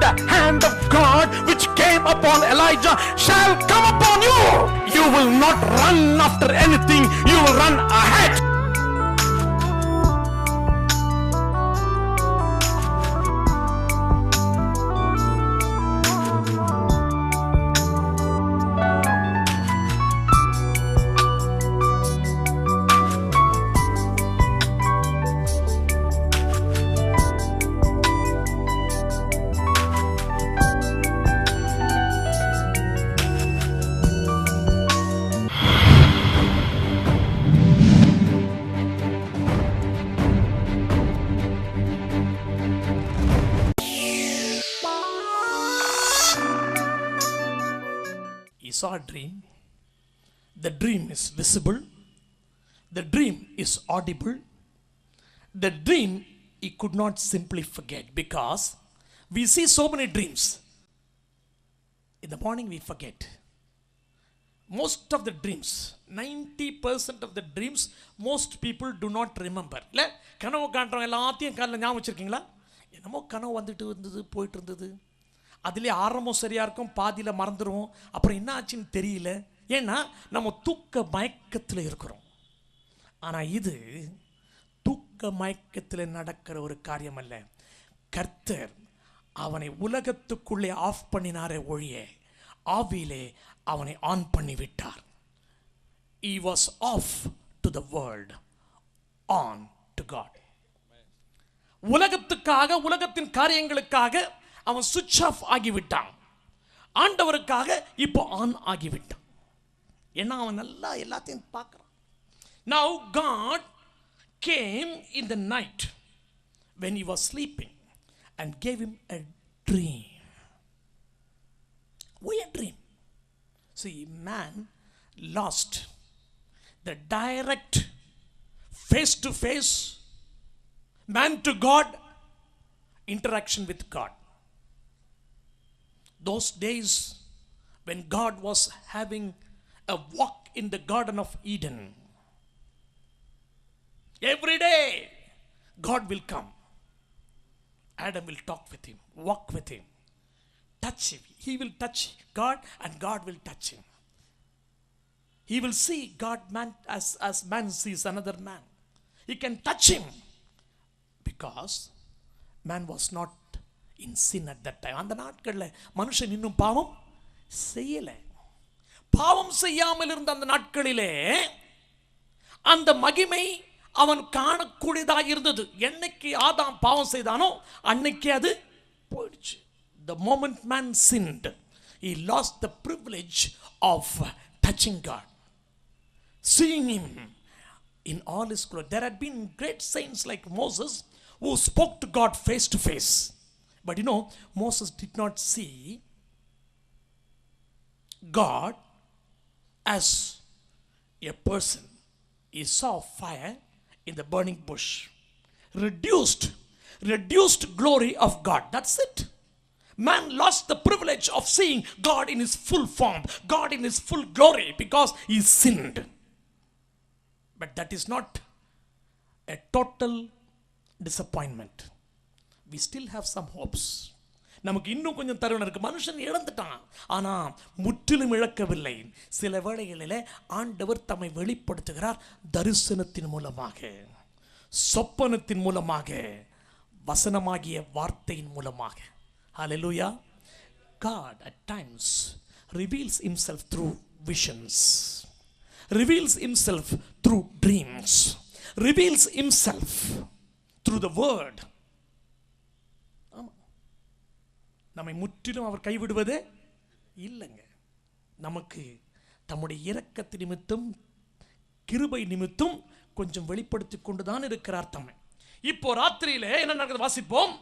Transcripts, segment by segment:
the hand of God which came upon Elijah shall come upon you. You will not run after anything, you will run ahead. He saw a dream. The dream is visible. The dream is audible. The dream he could not simply forget, because we see so many dreams. In the morning we forget. Most of the dreams, 90% of the dreams, most people do not remember. இல்லை கனவு காண்றவங்க எல்லாத்தையும் காலையில் ஞாபகம் வச்சுருக்கீங்களா? என்னமோ கனவு வந்துட்டு இருந்தது போயிட்டு இருந்தது, அதிலே ஆரம்பம் சரியாக இருக்கும், பாதியில் மறந்துடுவோம், அப்புறம் என்ன ஆச்சுன்னு தெரியல. ஏன்னா நம்ம தூக்க மயக்கத்தில் இருக்கிறோம். ஆனால் இது தூக்க மயக்கத்தில் நடக்கிற ஒரு காரியம் அல்ல. கர்த்தர் அவனை உலகத்துக்குள்ளே ஆஃப் பண்ணினாரே ஒழிய ஆவியிலே அவனை ஆன் பண்ணி விட்டார். He was off to the world, on to God. உலகத்துக்காக, உலகத்தின் காரியங்களுக்காக அவன் சுவிட்ச் ஆஃப் ஆகிவிட்டான். ஆண்டவருக்காக இப்போ ஆன் ஆகிவிட்டான். ஏன்னா அவன் நல்லா எல்லாத்தையும் பார்க்குறான். Now God came in the night when he was sleeping and gave him a dream. Why a dream? See, man lost the direct face-to-face, man-to-God interaction with God. Those days when God was having a walk in the Garden of Eden, every day God will come. Adam will talk with him, walk with him, touch him. He will touch God and God will touch him. He will see God man as man sees another man. He can touch him because man was not in sin at that time. அந்த நாட்களில் மனுஷன் இன்னும் பாவம் செய்யலை. பாவம் செய்யாமல் இருந்த அந்த நாட்களிலே அந்த மகிமை அவன் காணக்கூடியதாக இருந்தது. என்னைக்கு ஆதாம் பாவம் செய்தானோ அன்னைக்கு அது போயிடுச்சு. The moment man sinned, he lost the privilege of touching God, seeing him in all his glory. There had been great saints like Moses who spoke to God face to face. But you know, Moses did not see God as a person. He saw fire in the burning bush. Reduced glory of God. That's it. Man lost the privilege of seeing God in his full form, God in his full glory, because he sinned. But that is not a total disappointment. We still have some hopes. நமக்கு இன்னும் கொஞ்சம் தருணம் இருக்கு. மனுஷன் இழந்துட்டான், ஆனால் முற்றிலும் இழக்கவில்லை. சில வேளைகளிலே ஆண்டவர் தம்மை வெளிப்படுத்துகிறார் தரிசனத்தின் மூலமாக, சொப்பனத்தின் மூலமாக, வசனமாகிய வார்த்தையின் மூலமாக. Hallelujah. God at times reveals himself through visions, reveals himself through dreams, reveals himself through the word. நம்மை முற்றிலும் அவர் கைவிடுவதே இல்லைங்க. நமக்கு தம்முடைய இரக்கத்து நிமித்தம், கிருபை நிமித்தம் கொஞ்சம் வெளிப்படுத்தி கொண்டுதான் இருக்கிறார் தம்மை. இப்போ ராத்திரியிலே என்ன நடக்குது வாசிப்போம்.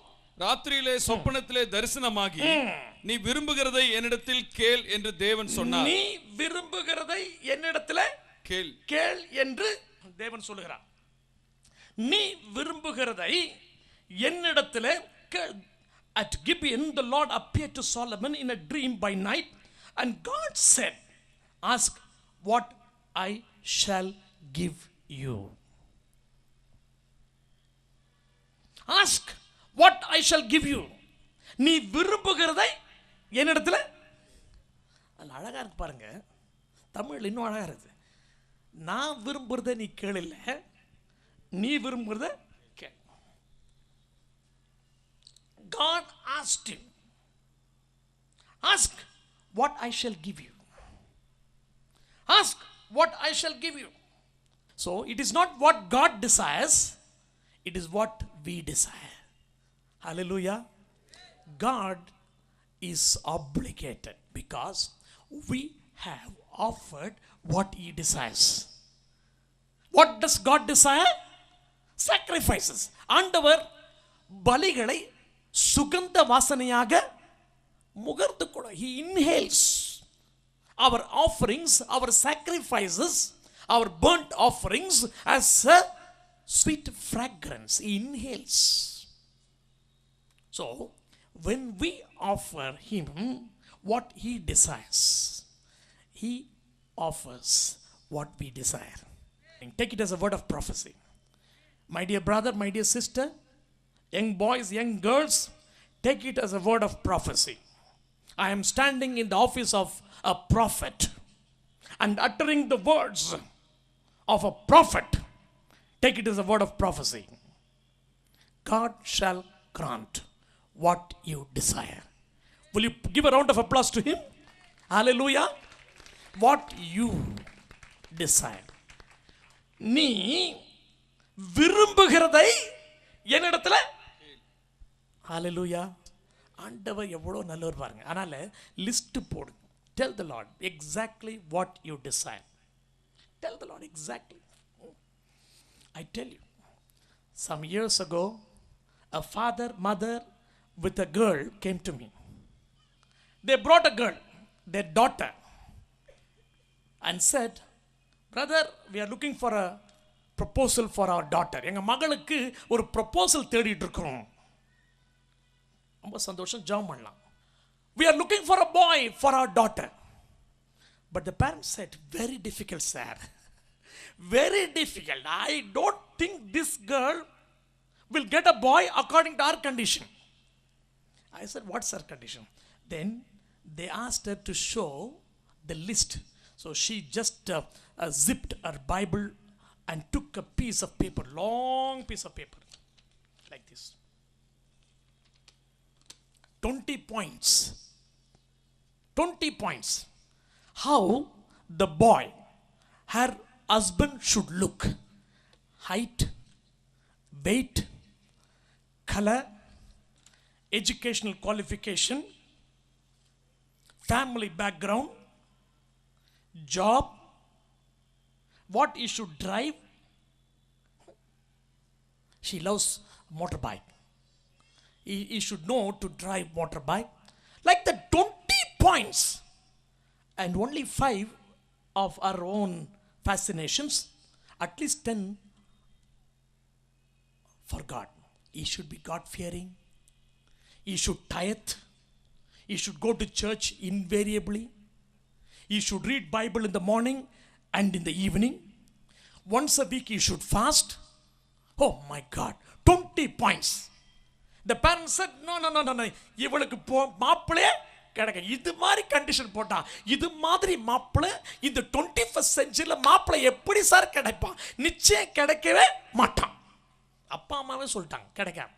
ராத்திரியிலே சொப்பனத்திலே தரிசனமாகி நீ விரும்புகிறதை என்னிடத்தில் கேள் என்று தேவன் சொன்னார். நீ விரும்புகிறதை என்னிடத்தில் கேள் கேள் என்று தேவன் சொல்லுகிறார். நீ விரும்புகிறதை என்னிடத்தில் கேள். At Gibeon, the Lord appeared to Solomon in a dream by night, and God said, ask what I shall give you. Ask what I shall give you. நீ விரும்புகிறதை என்னிடத்துல. அது அழகா இருக்கு பாருங்க, தமிழ் இன்னும் அழகா இருக்கு. நான் விரும்புறத நீ கேளு, நீ விரும்புறத கேள். God asked him, ask what I shall give you. Ask what I shall give you. So it is not what God desires, it is what we desire. Hallelujah. God is obligated because we have offered what he desires. What does God desire? Sacrifices. ஆண்டவர் பலிகளை சுகந்த வாசனையாக முகர்ந்து கொள்ள. He inhales our offerings, our sacrifices, our burnt offerings as a sweet fragrance. He inhales. So when we offer him what he desires, he offers what we desire. Take it as a word of prophecy. My dear brother, my dear sister, young boys, young girls, take it as a word of prophecy. I am standing in the office of a prophet and uttering the words of a prophet. Take it as a word of prophecy. God shall grant what you desire. Will you give a round of applause to him? Hallelujah. What you desire. நீ விரும்புகிறதை என்னிடத்துல. ஹalleluya. ஆண்டவர் எவ்வளவு நல்லவர் பாருங்க. அதனால list போடுங்க. Tell the Lord exactly what you desire. Tell the Lord exactly. I tell you, some years ago, a father, mother with a girl came to me. They brought a girl, their daughter, and said, brother, we are looking for a proposal for our daughter. எங்க மகளுக்கு ஒரு proposal தேடிட்டு இருக்கோம். ரொம்ப சந்தோஷம், ஜெபம் பண்ணலாம். We are looking for a boy for our daughter. But the parents said, very difficult, sir. Very difficult. I don't think this girl will get a boy according to our condition. I said, what's her condition? Then they asked her to show the list. So she just zipped her Bible and took a piece of paper, long piece of paper, like this. 20 points. 20 points. How the boy, her husband should look. Height, weight, color, educational qualification, family background, job, what he should drive. She loves motorbike. He should know to drive motorbike. Like the 20 points. And only 5 of our own fascinations. At least 10 for God. He should be God-fearing. He should tithe. He should go to church invariably. He should read Bible in the morning and in the evening. Once a week he should fast. Oh my God, 20 points. The parents said, no. இவளுக்கு மாப்பிளே கிடைக்க. இது மாதிரி condition போட்டா, இது மாதிரி மாப்பிளை இந்த 21st centuryல மாப்பிளை எப்படி சார் கிடைப்பான்? நிச்சயம் கிடைக்கவே மாட்டான். அப்பா அம்மாவே சொல்லிட்டாங்க கிடைக்காம.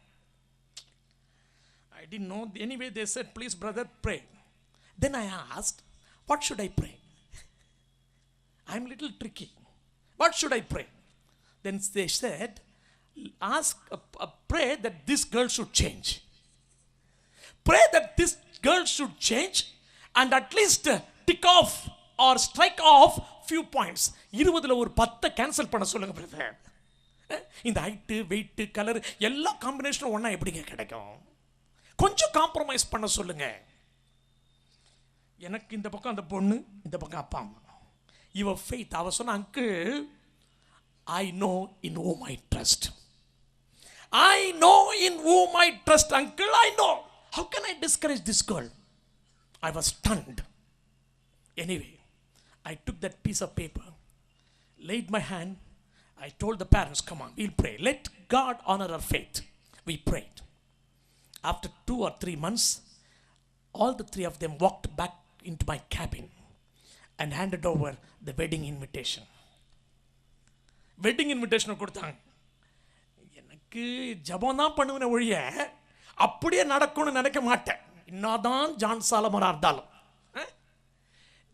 I didn't know. Anyway, they said, please brother, pray. Then I asked, what should I pray? I'm a little tricky. What should I pray? Then they said, ask, pray that this girl should change. Pray that this girl should change and at least tick off or strike off few points. 20ல ஒரு 10 cancel பண்ண சொல்லுங்க brother. இந்த height, wait, colour எல்லா காம்பினேஷனும் ஒண்ணா எப்படிங்க கிடைக்கும்? கொஞ்சம் compromise பண்ண சொல்லுங்க. எனக்கு இந்த பக்கம் அந்த பொண்ணு, இந்த பக்கம் அப்பா அம்மா. Your faith. அவ சொன்ன, uncle, I know in whom I trust. I know in whom I trust, uncle, I know. How can I discourage this girl? I was stunned. Anyway, I took that piece of paper, laid my hand. I told the parents, come on, we'll pray. Let God honor our faith. We prayed. After 2 or 3 months, all the 3 of them walked back into my cabin and handed over the wedding invitation. Wedding invitation கொடுத்தாங்க. எனக்கு ஜபம் தான் பண்ணுவேன் ஒழிய அப்படியே நடக்கும்னு நினைக்க மாட்டேன். என்னதான் ஜான் சாலமனாக இருந்தாலும்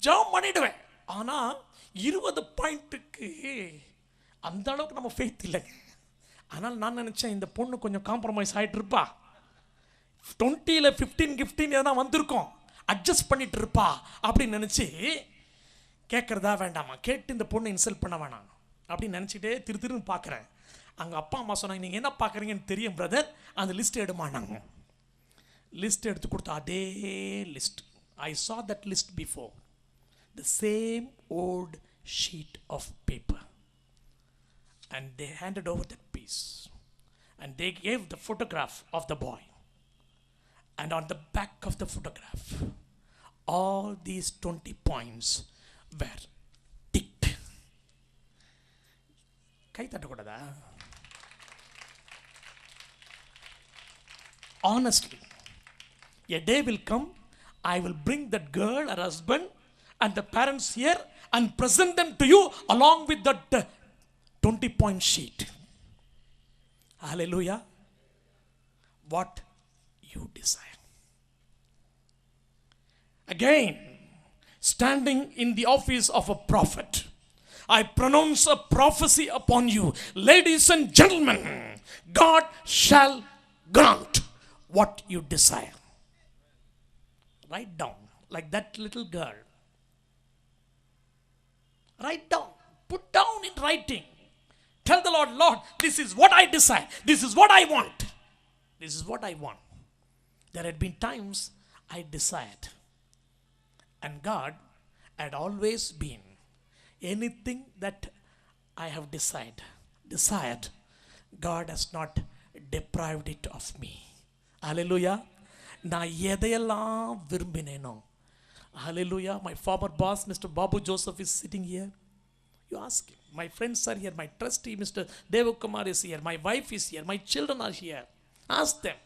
ஜபம் பண்ணிடுவேன். ஆனால் 20 பாயிண்ட்டுக்கு அந்த அளவுக்கு நம்ம ஃபெய்த் இல்லைங்க. ஆனால் நான் நினச்சேன் இந்த பொண்ணு கொஞ்சம் காம்ப்ரமைஸ் ஆகிட்டு இருப்பா, 20ல் 15 எதனா வந்திருக்கோம், அட்ஜஸ்ட் பண்ணிட்டு இருப்பா அப்படின்னு நினச்சி கேட்குறதா வேண்டாமா, கேட்டு இந்த பொண்ணை இன்சல்ட் பண்ண வேணாம் அப்படின்னு நினச்சிட்டே திருன்னு பார்க்குறேன். அங்கே அப்பா அம்மா சொன்னாங்க, நீங்கள் என்ன பார்க்குறீங்கன்னு தெரியும் பிரதர், அந்த லிஸ்ட் எடுமானாங்க. லிஸ்ட் எடுத்து கொடுத்தா அதே list. I saw that list before, the same old sheet of paper, and they handed over that piece and they gave the photograph of the boy, and on the back of the photograph all these 20 points were ticked. கை தட்டக்கூடாதா? Honestly, a day will come, I will bring that girl, her husband and the parents here and present them to you along with that 20-point sheet. Hallelujah. What you desire. Again, standing in the office of a prophet, I pronounce a prophecy upon you. Ladies and gentlemen, God shall grant what you desire. Write down, like that little girl. Write down, put down in writing. Tell the Lord, Lord, this is what I desire. This is what I want. This is what I want. There had been times I desired, and God had always been. Anything that I have desired, God has not deprived it of me. Hallelujah. நான் எதையெல்லாம் விரும்பினேனோ, hallelujah. My former boss, Mr. Babu Joseph, is sitting here. You ask him. My friends are here. My trustee, Mr. Devakumar, is here. My wife is here. My children are here. Ask them.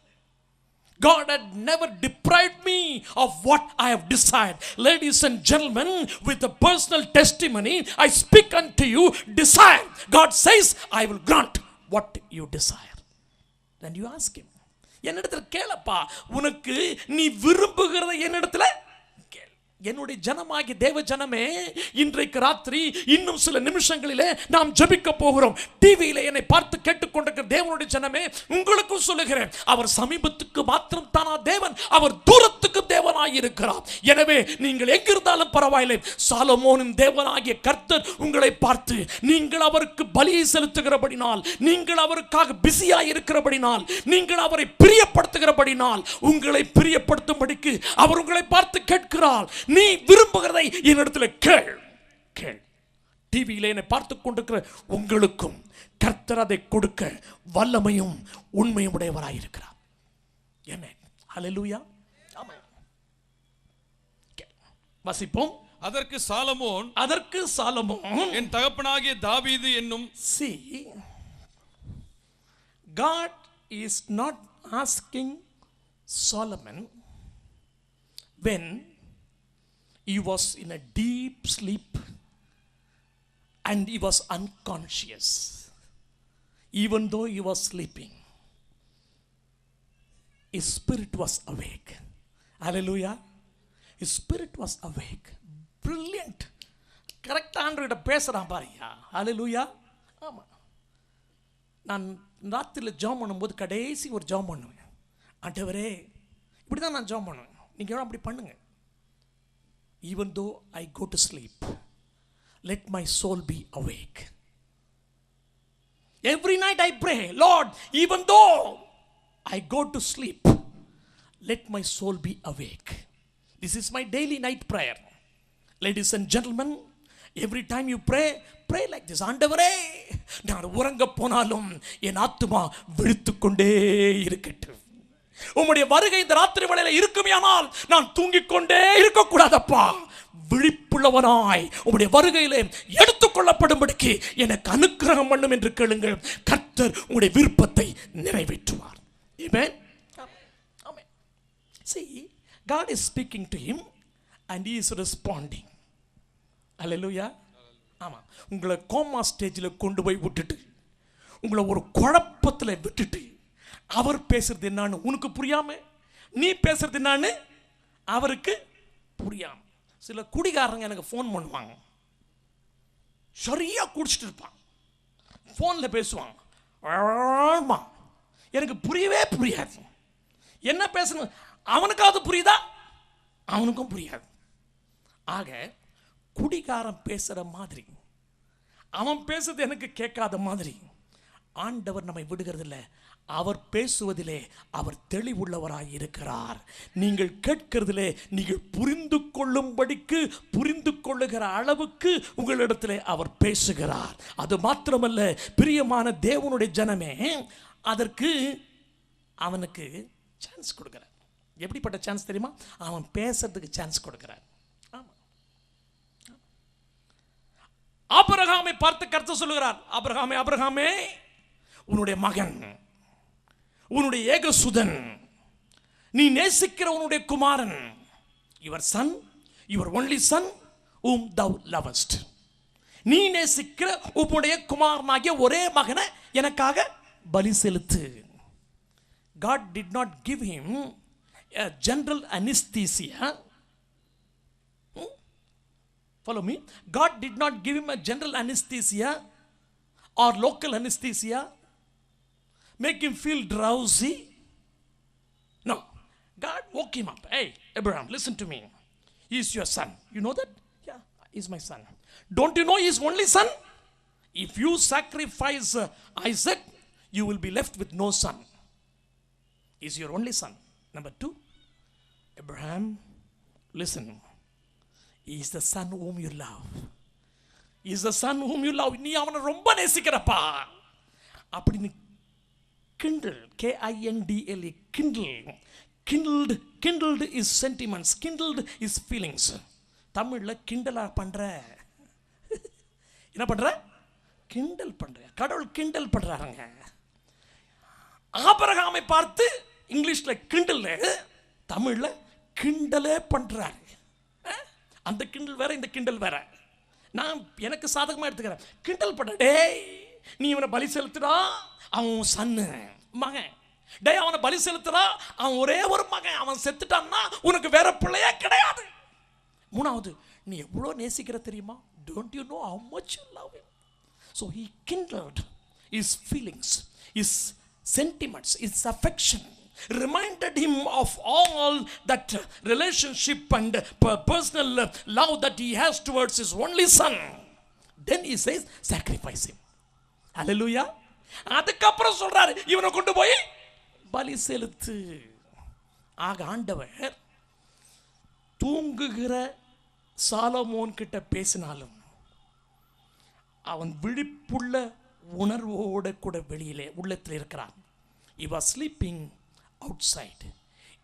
God had never deprived me of what I have desired. Ladies and gentlemen, with a personal testimony, I speak unto you, desire. God says, I will grant what you desire. Then you ask him. என்னிடத்தில் கேளப்பா, உனக்கு நீ விரும்புகிறத என்னிடத்தில் கேள். என்னுடைய ஜனமாகிய தேவ ஜனமே, இன்றைக்கு ராத்திரி இன்னும் சில நிமிஷங்களிலே நாம் ஜெபிக்க போகிறோம். டிவியில என்னை பார்த்து கேட்டுக்கொண்டிருக்கிற தேவனுடைய ஜனமே, உங்களுக்கும் சொல்லுகிறேன், அவர் சமீபத்துக்கு மாத்திரம் தானா தேவன், அவர் தூரத்துக்கு தேவனாய் இருக்கிறார். எனவே நீங்கள் எங்கிருந்தாலும் பரவாயில்லை, சாலமோனின் தேவனாகிய கர்த்தர் உங்களை பார்த்து, நீங்கள் அவருக்கு பலியை செலுத்துகிறபடினால், நீங்கள் அவருக்காக பிஸியாய் இருக்கிறபடினால், நீங்கள் அவரை பிரியப்படுத்துகிறபடினால், உங்களை பிரியப்படுத்தும்படிக்கு அவர் உங்களை பார்த்து கேட்கிறார். நீ விரும்புகிறதை என்னிடத்தில் கேள். கேள். டிவியிலே என்னை பார்த்து கொண்டிருக்கிற உங்களுக்கும் கர்த்தர் அதை கொடுக்க வல்லமையும் உண்மையும் உடையவராயிருக்கிறார். ஆமென். ஹல்லேலூயா. ஆமென். வாசிப்போம். அதற்கு சாலமோன் என் தகப்பனாகிய தாவீது என்னும். See, God is not asking Solomon when he was in a deep sleep and he was unconscious. Even though he was sleeping, his spirit was awake. Hallelujah. His spirit was awake. Brilliant. Correct ஆண்டவர்கிட்ட பேசுறான் பாருங்க. Hallelujah. ஆமா. நான் ராத்திரியில் ஜெபம் பண்ணும்போது கடைசி ஒரு ஜெபம் பண்ணுவேன். ஆண்டவரே, இப்படி தான் நான் ஜெபம் பண்ணுவேன். நீங்கள் அப்படி பண்ணுங்க. Even though I go to sleep, let my soul be awake. Every night I pray, Lord, even though I go to sleep, let my soul be awake. This is my daily night prayer. Ladies and gentlemen, every time you pray, pray like this. ஆண்டவரே, நான் உறங்க போனாலும் என் ஆத்துமா விழித்துக் கொண்டே இருக்கட்டும். உம்முடைய வருகை இந்த ராத்திரி வேளையில இருக்குமானால் நான் தூங்கிக் கொண்டே இருக்கக்கூடாதப்பா. விழிப்புள்ளவனாய் உம்முடைய வருகையிலே எடுத்துக்கொள்ளப்படும்படிக்கு எனக்கு அனுக்கிரகம் பண்ணும் என்று கேளுங்கள். கர்த்தர் உங்களுடைய விருப்பத்தை நிறைவேற்றுவார். ஆமென். See, God is speaking to him and he is responding. Hallelujah. ஆமாம், உங்களை கோமா ஸ்டேஜில் கொண்டு போய் விட்டுட்டு, உங்களை ஒரு குழப்பத்தில் விட்டுட்டு, அவர் பேசுறது என்னான்னு உனக்கு புரியாம, நீ பேசுறது என்னான்னு அவருக்கு புரியாம. சில குடிகாரங்க எனக்கு ஃபோன் பண்ணுவாங்க, சரியாக குடிச்சிட்டு இருப்பான், ஃபோனில் பேசுவாங்க, எனக்கு புரியவே புரியாது. என்ன பேசணும் அவனுக்காவது புரியுதா? அவனுக்கும் புரியாது. ஆக குடிகாரன் பேசுகிற மாதிரி, அவன் பேசுறது எனக்கு கேட்காத மாதிரி ஆண்டவர் நம்மை விடுகிறதில்லை. அவர் பேசுவதிலே அவர் தெளிவுள்ளவராய் இருக்கிறார். நீங்கள் கேட்கிறதிலே நீங்கள் புரிந்து கொள்ளும்படிக்கு, புரிந்து கொள்ளுகிற அளவுக்கு உங்களிடத்திலே அவர் பேசுகிறார். அது மாத்திரமல்ல, பிரியமான தேவனுடைய ஜனமே, அதற்கு அவனுக்கு சான்ஸ் கொடுக்கிறார். எப்படிப்பட்ட சான்ஸ் தெரியுமா? அவன் பேசுறதுக்கு சான்ஸ் கொடுக்கிறார். ஆபிரகாமை பார்த்து கர்த்தர் சொல்லுகிறார், ஆபிரகாமே, ஆபிரகாமே, உன்னுடைய மகன், உன்னுடைய ஏகசுதன், நீ நேசிக்கிற உன்னுடைய குமாரன், your son, your only son whom thou lovest, நீ நேசிக்கிற உன்னுடைய குமாரனாகிய ஒரே மகனை எனக்காக பலி செலுத்து. God did not give him a general anesthesia. Follow me. God did not give him a general anesthesia or local anesthesia, make him feel drowsy. No. God woke him up. Hey, Abraham, listen to me. He is your son. You know that? Yeah, he is my son. Don't you know he is only son? If you sacrifice Isaac, you will be left with no son. He is your only son. Number 2, Abraham, listen. He is the son whom you love. He is the son whom you love. நீ அவனை ரொம்ப நேசிக்கிறப்பா அப்படின்னு kindle, K-I-N-D-L-E, kindled, kindled is sentiments, kindled is feelings. தமிழ்ல கிண்டலா பண்ற, என்ன பண்ற? கிண்டல் பண்ற. கடவுள் கிண்டல் பண்றாங்க. ஆபிரகாமை பார்த்து இங்கிலீஷ்ல கிண்டல், தமிழ்ல கிண்டலே பண்றாரு. அந்த கிண்டல் வேற, இந்த கிண்டல் வேற. நான் எனக்கு சாதகமாக எடுத்துக்கிறேன். கிண்டல் பண்ண, டேய் நீ இவனை பலி செலுத்துடா, அவன் சன்னு மகன், டேய் அவனை பலி செலுத்துடா, அவன் ஒரே ஒரு மகன், அவன் செத்துட்டான்னா உனக்கு வேற பிள்ளையே கிடையாது. 3வது, நீ எவ்வளோ நேசிக்கிற தெரியுமா? Don't you know how much you love him? So he kindled his feelings, his sentiments, his affection, reminded him of all that relationship and personal love that he has towards his only son. Then he says, sacrifice him. Hallelujah. அதுக்கப்புறம் சொல்றாரு, இவனை கொண்டு போய் பலி செலுத்து. ஆக ஆண்டவர் தூங்குகிற Solomon கிட்ட பேசினாலும் அவன் விழிப்புள்ள உணர்வோடு கூட வெளியிலே உள்ளத்தில் இருக்கிறான். He was sleeping outside,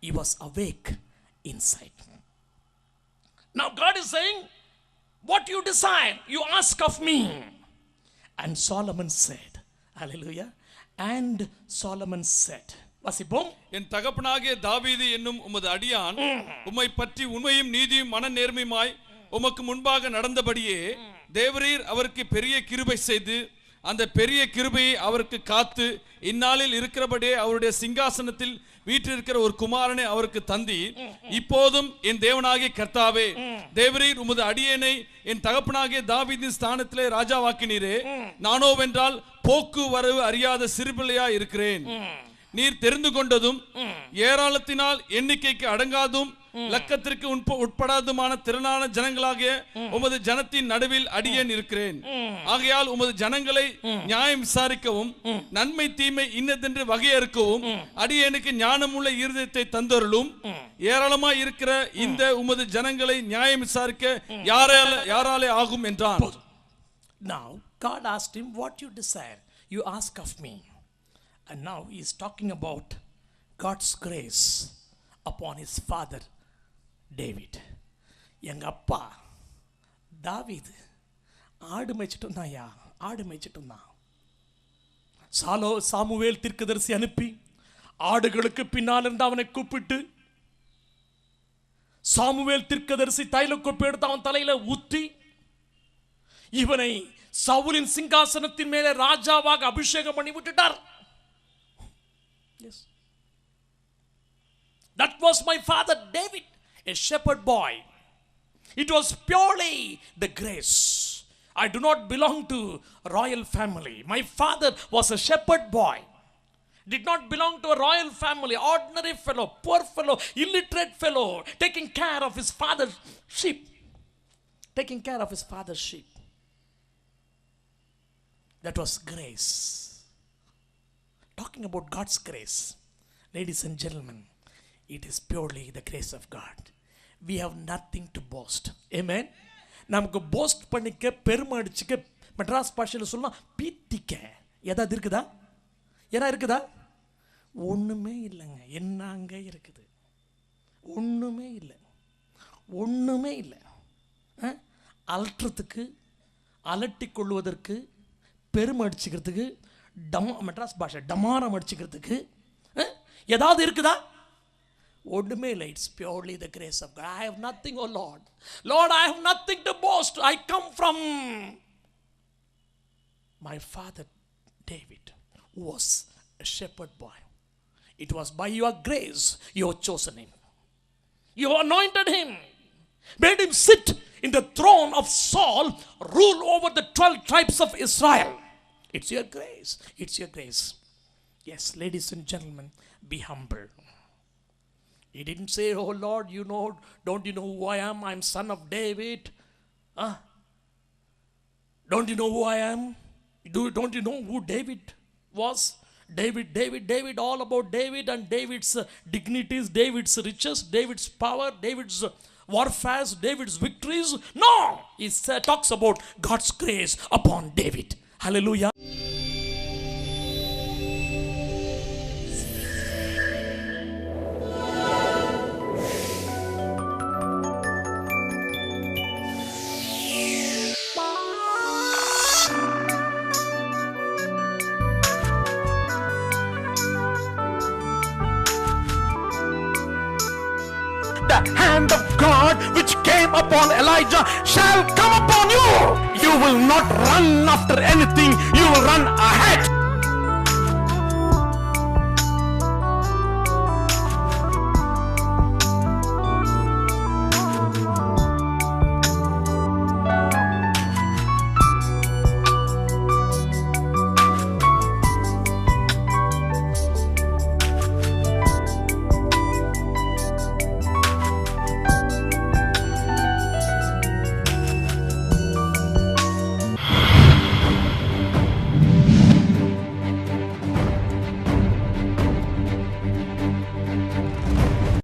he was awake inside. Now God is saying, what you desire, you ask of me. And Solomon said, hallelujah, and Solomon said, வாசிப்போம். என் தகப்பனாகிய தாவீது என்னும் உமது அடியான் உம்மை பற்றி உண்மையும் நீதியும் மன நேர்மையுமாய் உமக்கு முன்பாக நடந்தபடியே தேவரீர் அவருக்கு பெரிய கிருபை செய்து அந்த பெரிய கிருபையை அவருக்கு காத்து இந்நாளில் இருக்கிறபடியே அவருடைய சிங்காசனத்தில் வீற்றிருக்கிற ஒரு குமாரனை அவருக்கு தந்தி. இப்போதும் என் தேவனாகிய கர்த்தாவே, தேவரீர் உமது அடியேனை என் தகப்பனாகிய தாவீதின் ஸ்தானத்திலே ராஜாவாக்கினீரே, நானோவென்றால் போக்கு வரவு அறியாத சிறுபிள்ளையா இருக்கிறேன். நீர் தெரிந்து கொண்டதும் ஏராளத்தினால் எண்ணிக்கைக்கு அடங்காதும் லக்கத்திற்கு உட்படாதுமான திரளான ஜனங்களாகிய உமது ஜனத்தின் நடுவில் அடியேன் இருக்கிறேன். ஆகையால் உமது ஜனங்களை நியாயம் விசாரிக்கவும் நன்மை தீமை இன்னதென்று வகையறுக்கவும் அடியேனுக்கு ஞானமுள்ள இருதயத்தை தந்தருளும். ஏராளமாய் இருக்கிற இந்த உமது ஜனங்களை நியாயம் விசாரிக்க யாராலே ஆகும் என்றான். Now God asked him, what you desire, you ask of me. And now he is talking about God's grace upon his father David. எங்க அப்பா தாவீது ஆடு மேய்ச்சிட்டு இருந்தாயா, ஆடு மேய்ச்சிட்டு இருந்தான். சாமுவேல் தீர்க்கதரிசி அனுப்பி ஆடுகளுக்கு பின்னால் இருந்து அவனை கூப்பிட்டு, சாமுவேல் தீர்க்கதரிசி தைலக்கொப்பு எடுத்து அவன் தலையில ஊற்றி இவனை சவுலின் சிங்காசனத்தின் மேலே ராஜாவாக அபிஷேகம் பண்ணி விட்டுட்டார். Yes. That was my father David, a shepherd boy. It was purely the grace. I do not belong to royal family. My father was a shepherd boy. Did not belong to a royal family. Ordinary fellow, poor fellow, illiterate fellow, taking care of his father's sheep. Taking care of his father's sheep. That was grace. Talking about God's grace, ladies and gentlemen, it is purely the grace of God. We have nothing to boast. Amen. நமக்கு post பண்ணிக்க, பெருமை அடிச்சுக்க, மெட்ராஸ் பாஷையில் சொல்லலாம் பீத்திக்க ஏதாவது இருக்குதா? ஏன்னா இருக்குதா? ஒன்றுமே இல்லைங்க. என்னங்க இருக்குது? ஒன்றுமே இல்லை, ஒன்றுமே இல்லை. அலட்டுறதுக்கு, அலட்டி கொள்வதற்கு, பெருமை அடிச்சுக்கிறதுக்கு, மெட்ராஸ் பாஷை டமாரம் அடிச்சுக்கிறதுக்கு ஏதாவது இருக்குதா? ஒன்றுமே இல்லை. It's purely the grace of God. I have nothing, oh Lord. Lord, I have nothing to boast. I come from my father David, who was a shepherd boy. It was by your grace you have chosen him. You anointed him, made him sit in the throne of Saul, rule over the 12 tribes of Israel. It's your grace. It's your grace. Yes, ladies and gentlemen, be humble. He didn't say, oh Lord, you know, don't you know who I am? I'm son of David. Don't you know who I am? Don't you know who David was? David, all about David and David's dignities, David's riches, David's power, David's warfare, David's victories. No, he talks about God's grace upon David. Hallelujah. The hand of God which came upon Elijah shall come upon you. You will not run after anything. You will run